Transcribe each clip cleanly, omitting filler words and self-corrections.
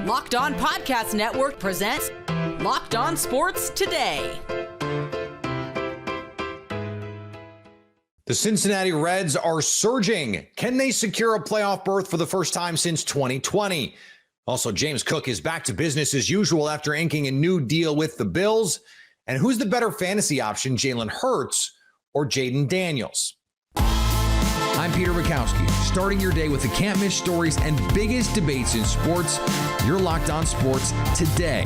Locked On Podcast Network presents Locked On Sports Today. The Cincinnati Reds are surging. Can they secure a playoff berth for the first time since 2020? Also, James Cook is back to business as usual after inking a new deal with the Bills. And who's the better fantasy option, Jalen Hurts or Jayden Daniels? I'm Peter Bukowski, starting your day with the can't-miss stories and biggest debates in sports. You're Locked On Sports Today.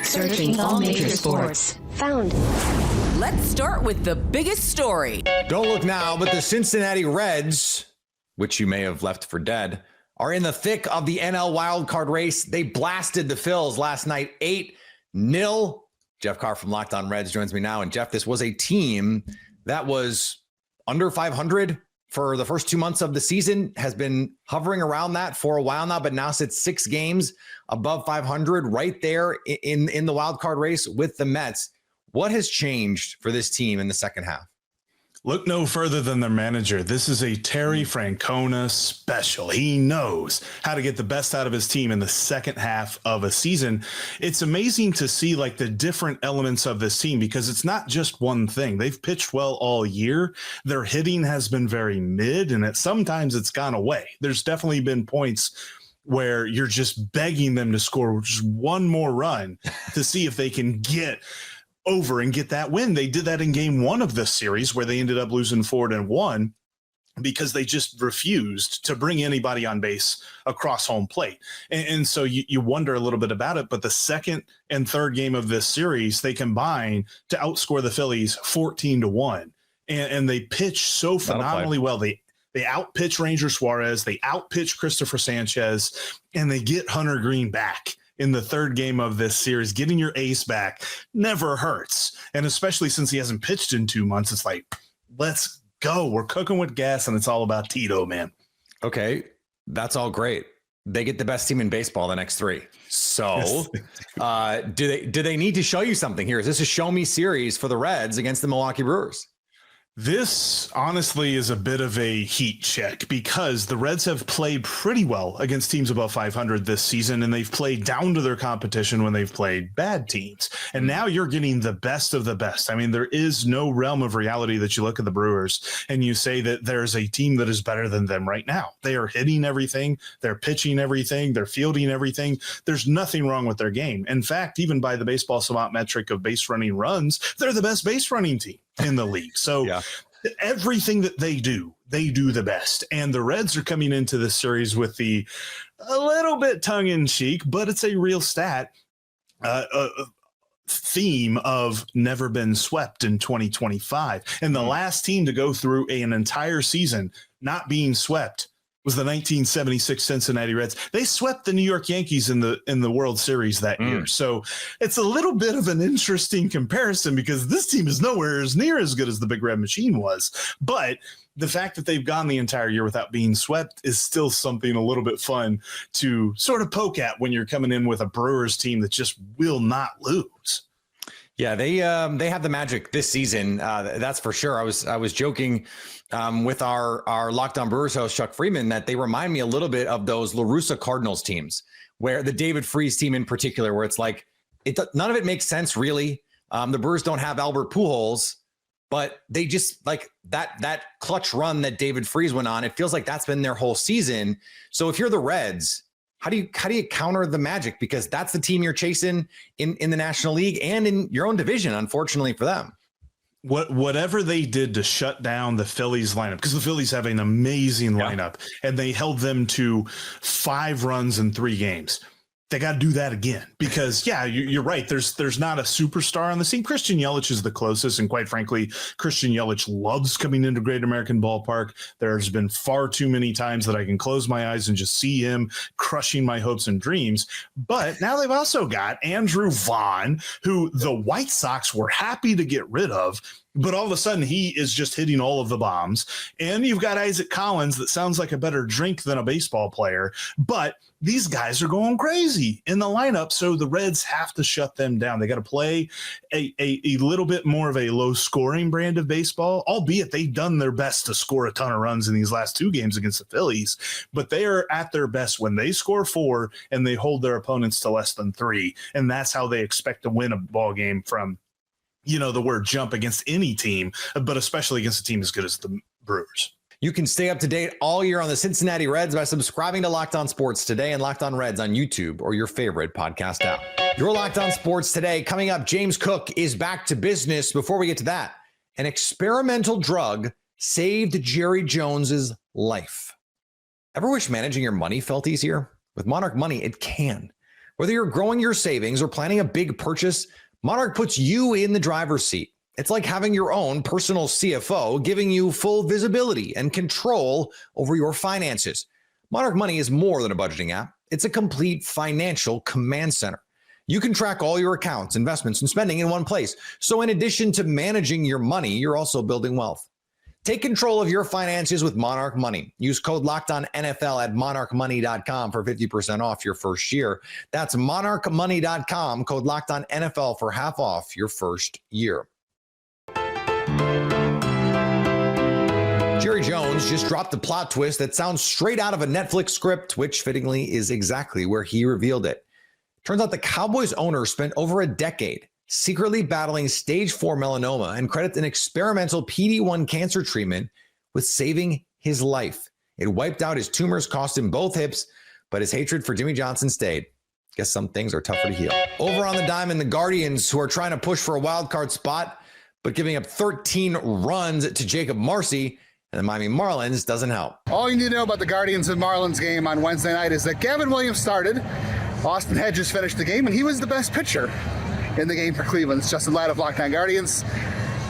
Searching all major sports. Found. Let's start with the biggest story. Don't look now, but the Cincinnati Reds, which you may have left for dead, are in the thick of the NL wildcard race. They blasted the Phils last night 8-0. Jeff Carr from Locked On Reds joins me now. And Jeff, this was a team that was under 500 for the first 2 months of the season, has been hovering around that for a while now, but now sits 6 games above 500 right there in the wild card race with the Mets. What has changed for this team in the second half? Look no further than their manager. This is a Terry Francona special. He knows how to get the best out of his team in the second half of a season. It's amazing to see like the different elements of this team because it's not just one thing. They've pitched well all year. Their hitting has been very mid, and sometimes it's gone away. There's definitely been points where you're just begging them to score just one more run to see if they can get over and get that win. They did that in game 1 of this series where they ended up losing 4-1 because they just refused to bring anybody on base across home plate. And so you wonder a little bit about it, but the second and third game of this series, they combine to outscore the Phillies 14-1. And they pitch so phenomenally well. They outpitch Ranger Suarez, they outpitch Christopher Sanchez, and they get Hunter Green back in the third game of this series. Getting your ace back never hurts. And especially since he hasn't pitched in 2 months, it's like, let's go. We're cooking with gas, and it's all about Tito, man. Okay, that's all great. They get the best team in baseball the next 3. So do they need to show you something here? Is this a show me series for the Reds against the Milwaukee Brewers? This honestly is a bit of a heat check because the Reds have played pretty well against teams above 500 this season, and they've played down to their competition when they've played bad teams. And now you're getting the best of the best. I mean, there is no realm of reality that you look at the Brewers and you say that there's a team that is better than them right now. They are hitting everything. They're pitching everything. They're fielding everything. There's nothing wrong with their game. In fact, even by the baseball savant metric of base running runs, they're the best base running team in the league. So everything that they do the best. And the Reds are coming into this series with a little bit tongue in cheek, but it's a real stat, theme of never been swept in 2025. And the last team to go through an entire season not being swept was the 1976 Cincinnati Reds. They swept the New York Yankees in the World Series that year. So it's a little bit of an interesting comparison because this team is nowhere as near as good as the Big Red Machine was. But the fact that they've gone the entire year without being swept is still something a little bit fun to sort of poke at when you're coming in with a Brewers team that just will not lose. Yeah, they have the magic this season. That's for sure. I was joking with our Locked On Brewers host Chuck Freeman that they remind me a little bit of those La Russa Cardinals teams, where the David Freese team in particular, where it's like none of it makes sense really. The Brewers don't have Albert Pujols, but they just like that clutch run that David Freese went on. It feels like that's been their whole season. So if you're the Reds, how do you counter the magic? Because that's the team you're chasing in the National League and in your own division, unfortunately for them. Whatever they did to shut down the Phillies lineup, because the Phillies have an amazing lineup and they held them to 5 runs in 3 games. They got to do that again because, you're right. There's not a superstar on the scene. Christian Yelich is the closest. And quite frankly, Christian Yelich loves coming into Great American Ballpark. There's been far too many times that I can close my eyes and just see him crushing my hopes and dreams. But now they've also got Andrew Vaughn, who the White Sox were happy to get rid of But all of a sudden, he is just hitting all of the bombs. And you've got Isaac Collins that sounds like a better drink than a baseball player. But these guys are going crazy in the lineup, so the Reds have to shut them down. They got to play a little bit more of a low-scoring brand of baseball, albeit they've done their best to score a ton of runs in these last 2 games against the Phillies. But they are at their best when they score 4 and they hold their opponents to less than 3. And that's how they expect to win a ball game from the word jump against any team, but especially against a team as good as the Brewers. You can stay up to date all year on the Cincinnati Reds by subscribing to Locked On Sports Today and Locked On Reds on YouTube or your favorite podcast app. Your Locked On Sports Today. Coming up, James Cook is back to business. Before we get to that, an experimental drug saved Jerry Jones's life. Ever wish managing your money felt easier? With Monarch Money, it can. Whether you're growing your savings or planning a big purchase, Monarch puts you in the driver's seat. It's like having your own personal CFO, giving you full visibility and control over your finances. Monarch Money is more than a budgeting app. It's a complete financial command center. You can track all your accounts, investments, and spending in one place. So in addition to managing your money, you're also building wealth. Take control of your finances with Monarch Money. Use code LOCKEDONNFL at monarchmoney.com for 50% off your first year. That's monarchmoney.com, code LOCKEDONNFL for half off your first year. Jerry Jones just dropped a plot twist that sounds straight out of a Netflix script, which fittingly is exactly where he revealed it. Turns out the Cowboys owner spent over a decade secretly battling stage 4 melanoma and credits an experimental PD-1 cancer treatment with saving his life. It wiped out his tumors, cost him both hips, but his hatred for Jimmy Johnson stayed. Guess some things are tougher to heal. Over on the diamond, the Guardians, who are trying to push for a wild card spot, but giving up 13 runs to Jacob Marcy, and the Miami Marlins doesn't help. All you need to know about the Guardians and Marlins game on Wednesday night is that Gavin Williams started, Austin Hedges finished the game, and he was the best pitcher in the game for Cleveland. It's Justin Ladd of Locked On Guardians.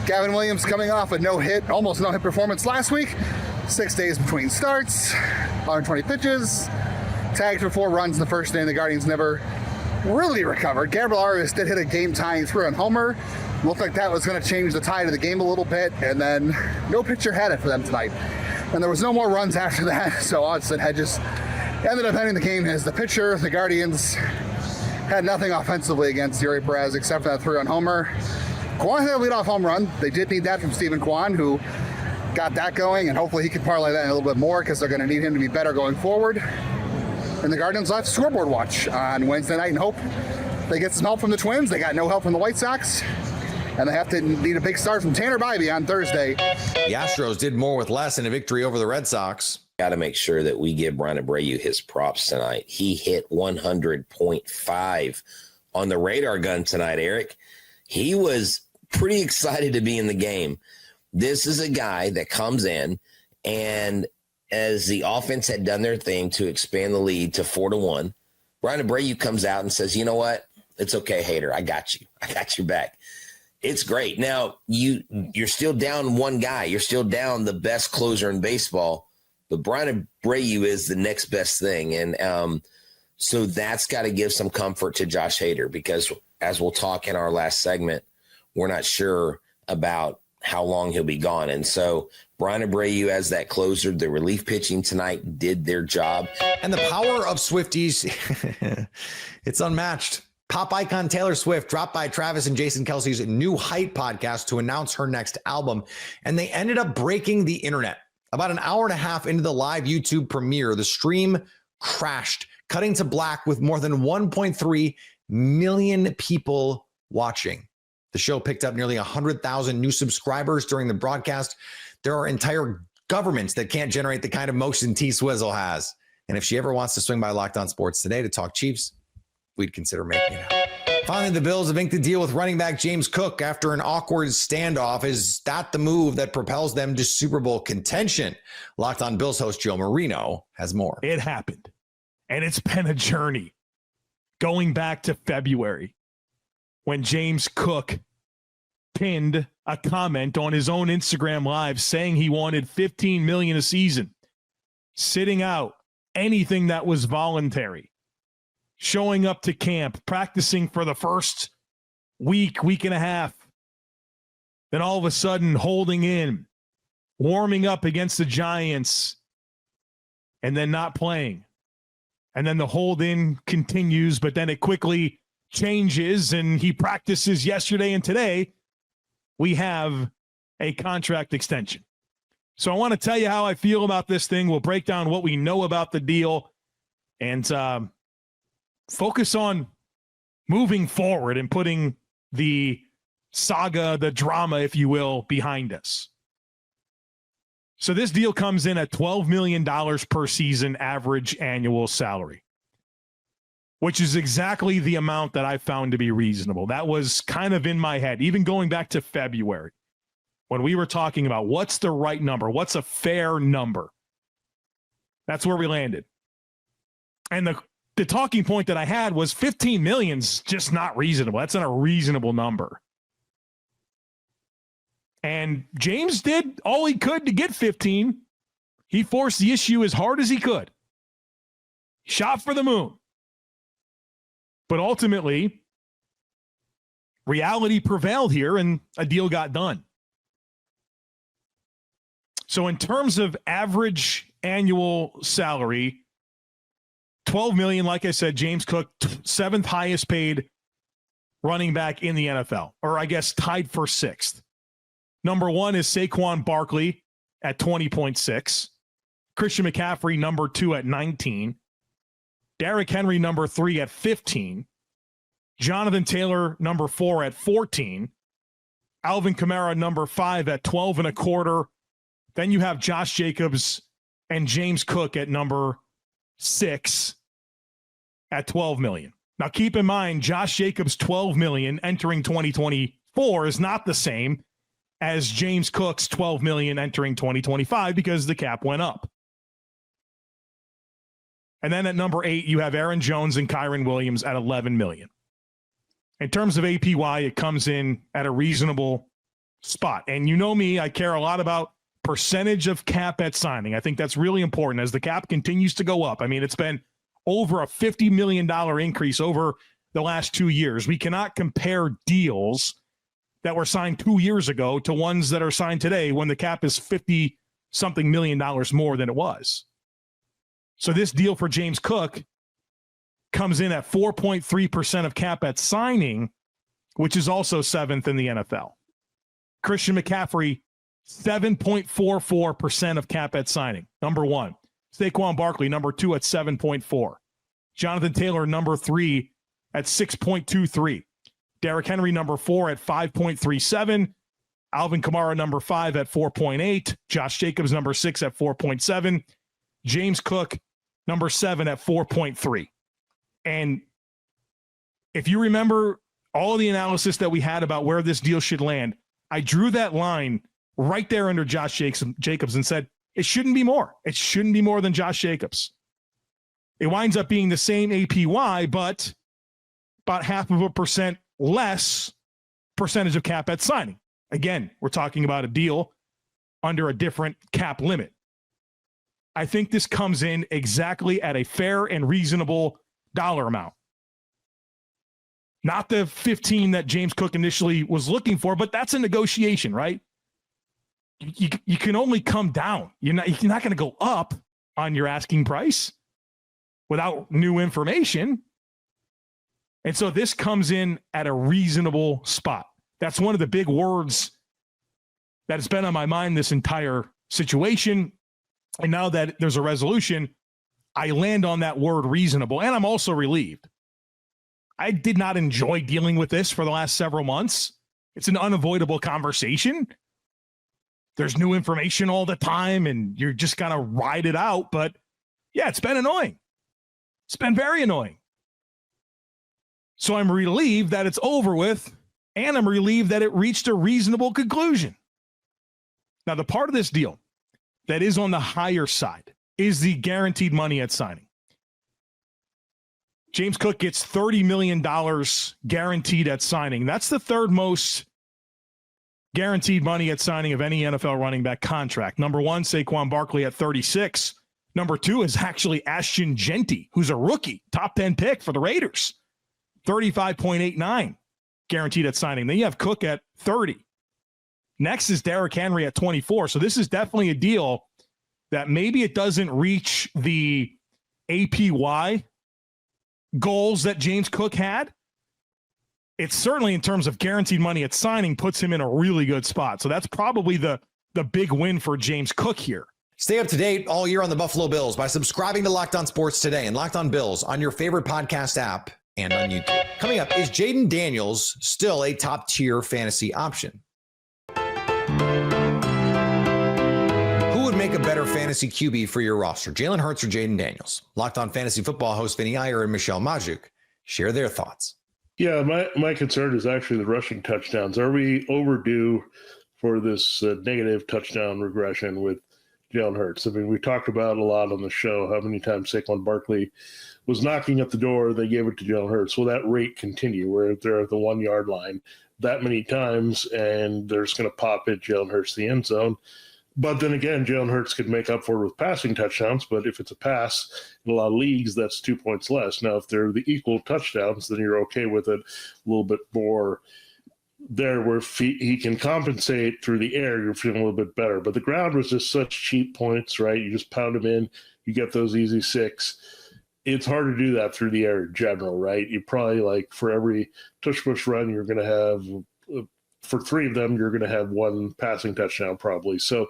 Gavin Williams coming off a almost no-hit performance last week. 6 days between starts, 120 pitches, tagged for 4 runs in the first day, and the Guardians never really recovered. Gabriel Arias did hit a game-tying 3-run homer. Looked like that was going to change the tide of the game a little bit, and then no pitcher had it for them tonight. And there was no more runs after that, so Austin Hedges ended up ending the game as the pitcher. The Guardians had nothing offensively against Yuri Perez except for that 3-run homer. Kwan had a leadoff home run. They did need that from Stephen Kwan, who got that going, and hopefully he can parlay that in a little bit more because they're going to need him to be better going forward. And the Guardians left scoreboard watch on Wednesday night and hope they get some help from the Twins. They got no help from the White Sox, and they have to need a big start from Tanner Bybee on Thursday. The Astros did more with less in a victory over the Red Sox. Got to make sure that we give Brian Abreu his props tonight. He hit 100.5 on the radar gun tonight, Eric. He was pretty excited to be in the game. This is a guy that comes in, and as the offense had done their thing to expand the lead to 4-1, Brian Abreu comes out and says, you know what? It's okay, Hater. I got you. I got your back. It's great. Now, you're still down one guy. You're still down the best closer in baseball. But Brian Abreu is the next best thing. And so that's got to give some comfort to Josh Hader because, as we'll talk in our last segment, we're not sure about how long he'll be gone. And so Brian Abreu as that closer, the relief pitching tonight did their job. And the power of Swifties, it's unmatched. Pop icon Taylor Swift dropped by Travis and Jason Kelce's New Height podcast to announce her next album, and they ended up breaking the internet. About an hour and a half into the live YouTube premiere, the stream crashed, cutting to black with more than 1.3 million people watching. The show picked up nearly 100,000 new subscribers during the broadcast. There are entire governments that can't generate the kind of motion T-Swizzle has. And if she ever wants to swing by Locked On Sports Today to talk Chiefs, we'd consider making it out. Finally, the Bills have inked the deal with running back James Cook after an awkward standoff. Is that the move that propels them to Super Bowl contention? Locked On Bills host Joe Marino has more. It happened, and it's been a journey going back to February when James Cook pinned a comment on his own Instagram Live saying he wanted $15 million a season, sitting out anything that was voluntary, showing up to camp, practicing for the first week and a half, Then all of a sudden holding in, warming up against the Giants, and then not playing. And then the hold in continues, but then it quickly changes, and he practices yesterday and today. We have a contract extension. So I want to tell you how I feel about this thing. We'll break down what we know about the deal and focus on moving forward and putting the saga, the drama, if you will, behind us. So this deal comes in at $12 million per season average annual salary, which is exactly the amount that I found to be reasonable. That was kind of in my head, even going back to February when we were talking about what's the right number, what's a fair number. That's where we landed. And the talking point that I had was 15 million's just not reasonable. That's not a reasonable number. And James did all he could to get 15. He forced the issue as hard as he could. Shot for the moon. But ultimately, reality prevailed here and a deal got done. So in terms of average annual salary, $12 million, like I said, James Cook, seventh highest paid running back in the NFL, or I guess tied for sixth. Number one is Saquon Barkley at 20.6. Christian McCaffrey, number two at 19. Derrick Henry, number three at 15. Jonathan Taylor, number four at 14. Alvin Kamara, number five at 12.25. Then you have Josh Jacobs and James Cook at number 6 at $12 million. Now keep in mind, Josh Jacobs' $12 million entering 2024 is not the same as James Cook's $12 million entering 2025 because the cap went up. And then at number 8, you have Aaron Jones and Kyron Williams at $11 million. In terms of APY, it comes in at a reasonable spot. And you know me, I care a lot about percentage of cap at signing. I think that's really important as the cap continues to go up. I mean, it's been over a $50 million increase over the last 2 years. We cannot compare deals that were signed 2 years ago to ones that are signed today when the cap is $50-something million more than it was. So this deal for James Cook comes in at 4.3% of cap at signing, which is also seventh in the NFL. Christian McCaffrey, 7.44% of cap at signing, number one. Saquon Barkley, number two at 7.4. Jonathan Taylor, number three at 6.23. Derrick Henry, number 4 at 5.37. Alvin Kamara, number 5 at 4.8. Josh Jacobs, number 6 at 4.7. James Cook, number 7 at 4.3. And if you remember all of the analysis that we had about where this deal should land, I drew that line right there under Josh Jacobs and said, it shouldn't be more. It shouldn't be more than Josh Jacobs. It winds up being the same APY, but about 0.5% less percentage of cap at signing. Again, we're talking about a deal under a different cap limit. I think this comes in exactly at a fair and reasonable dollar amount. Not the 15 that James Cook initially was looking for, but that's a negotiation, right? You can only come down. You're not going to go up on your asking price without new information. And so this comes in at a reasonable spot. That's one of the big words that has been on my mind this entire situation. And now that there's a resolution, I land on that word reasonable. And I'm also relieved. I did not enjoy dealing with this for the last several months. It's an unavoidable conversation. There's new information all the time, and you're just going to ride it out. But yeah, it's been annoying. It's been very annoying. So I'm relieved that it's over with, and I'm relieved that it reached a reasonable conclusion. Now, the part of this deal that is on the higher side is the guaranteed money at signing. James Cook gets $30 million guaranteed at signing. That's the third most guaranteed money at signing of any NFL running back contract. Number one, Saquon Barkley at 36. Number two is actually Ashton Genty, who's a rookie, top 10 pick for the Raiders. 35.89 guaranteed at signing. Then you have Cook at 30. Next is Derrick Henry at 24. So this is definitely a deal that maybe it doesn't reach the APY goals that James Cook had. It's certainly, in terms of guaranteed money at signing, puts him in a really good spot. So that's probably the big win for James Cook here. Stay up to date all year on the Buffalo Bills by subscribing to Locked On Sports today and Locked On Bills on your favorite podcast app and on YouTube. Coming up, is Jayden Daniels still a top-tier fantasy option? Who would make a better fantasy QB for your roster, Jalen Hurts or Jayden Daniels? Locked On Fantasy Football host Vinny Iyer and Michelle Majuk share their thoughts. Yeah, my concern is actually the rushing touchdowns. Are we overdue for this negative touchdown regression with Jalen Hurts? I mean, we talked about a lot on the show how many times Saquon Barkley was knocking at the door, they gave it to Jalen Hurts. Will that rate continue where they're at the 1 yard line that many times and they're just going to pop it Jalen Hurts the end zone? But then again, Jalen Hurts could make up for it with passing touchdowns, but if it's a pass in a lot of leagues, that's 2 points less. Now, if they're the equal touchdowns, then you're okay with it a little bit more there where he can compensate through the air, you're feeling a little bit better. But the ground was just such cheap points, right? You just pound them in, you get those easy 6. It's hard to do that through the air in general, right? You probably, like, for every tush-push run, you're going to have for 3 of them, you're going to have 1 passing touchdown probably. So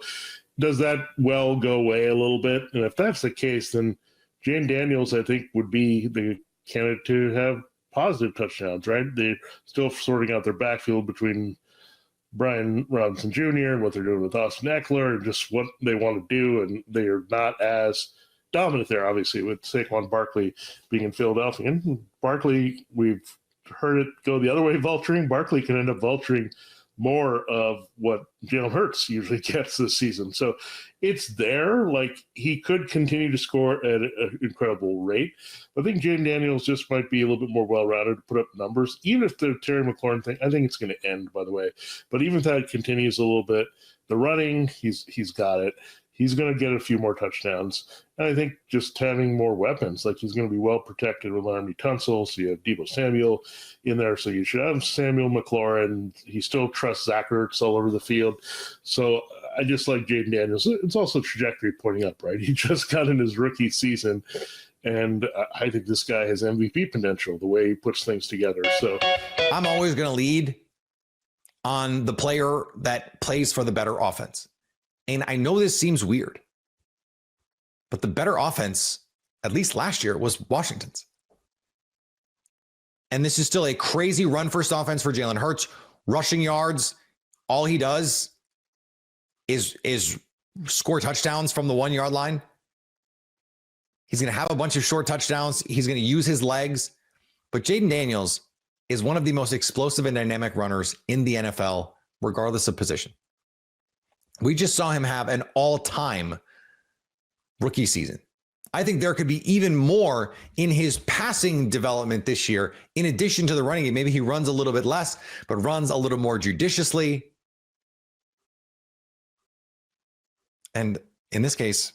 does that well go away a little bit? And if that's the case, then Jayden Daniels, I think, would be the candidate to have positive touchdowns, right? They're still sorting out their backfield between Brian Robinson Jr. and what they're doing with Austin Eckler and just what they want to do. And they are not as dominant there, obviously, with Saquon Barkley being in Philadelphia. And Barkley, we've heard it go the other way, vulturing. Barkley can end up vulturing more of what Jalen Hurts usually gets this season. So it's there. Like, he could continue to score at an incredible rate. I think Jayden Daniels just might be a little bit more well-rounded to put up numbers. Even if the Terry McLaurin thing, I think it's going to end, by the way. But even if that continues a little bit, the running, he's got it. He's going to get a few more touchdowns. And I think just having more weapons, like he's going to be well protected with Laramie Tunsil. So you have Deebo Samuel in there. So you should have Samuel McLaurin. He still trusts Zach Ertz all over the field. So I just like Jayden Daniels. It's also trajectory pointing up, right? He just got in his rookie season. And I think this guy has MVP potential, the way he puts things together. So I'm always going to lead on the player that plays for the better offense. And I know this seems weird, but the better offense, at least last year, was Washington's. And this is still a crazy run-first offense for Jalen Hurts. Rushing yards, all he does is score touchdowns from the 1 yard line. He's going to have a bunch of short touchdowns. He's going to use his legs. But Jayden Daniels is one of the most explosive and dynamic runners in the NFL, regardless of position. We just saw him have an all-time rookie season. I think there could be even more in his passing development this year, in addition to the running game. Maybe he runs a little bit less, but runs a little more judiciously. And in this case,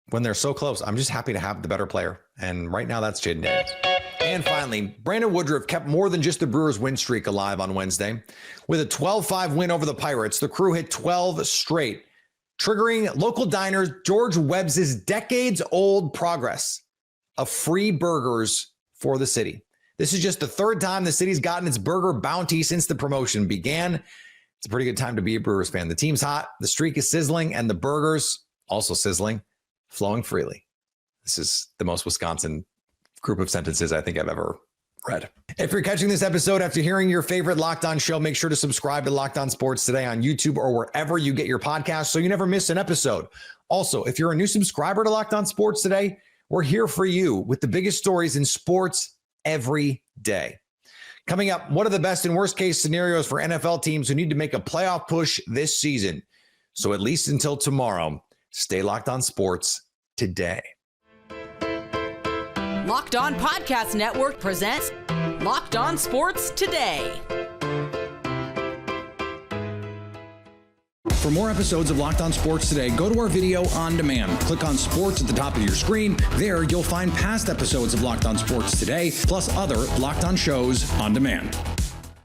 when they're so close, I'm just happy to have the better player. And right now, that's Jayden Daniels. And finally, Brandon Woodruff kept more than just the Brewers' win streak alive on Wednesday. With a 12-5 win over the Pirates, the Crew hit 12 straight, triggering local diner George Webb's decades-old progress of free burgers for the city. This is just the 3rd time the city's gotten its burger bounty since the promotion began. It's a pretty good time to be a Brewers fan. The team's hot, the streak is sizzling, and the burgers, also sizzling, flowing freely. This is the most Wisconsin group of sentences I think I've ever read. If you're catching this episode after hearing your favorite Locked On show, make sure to subscribe to Locked On Sports Today on YouTube or wherever you get your podcasts so you never miss an episode. Also, if you're a new subscriber to Locked On Sports Today, we're here for you with the biggest stories in sports every day. Coming up, what are the best and worst case scenarios for NFL teams who need to make a playoff push this season? So at least until tomorrow, stay Locked On Sports Today. Locked On Podcast Network presents Locked On Sports Today. For more episodes of Locked On Sports Today, go to our video on demand. Click on Sports at the top of your screen. There, you'll find past episodes of Locked On Sports Today, plus other Locked On shows on demand.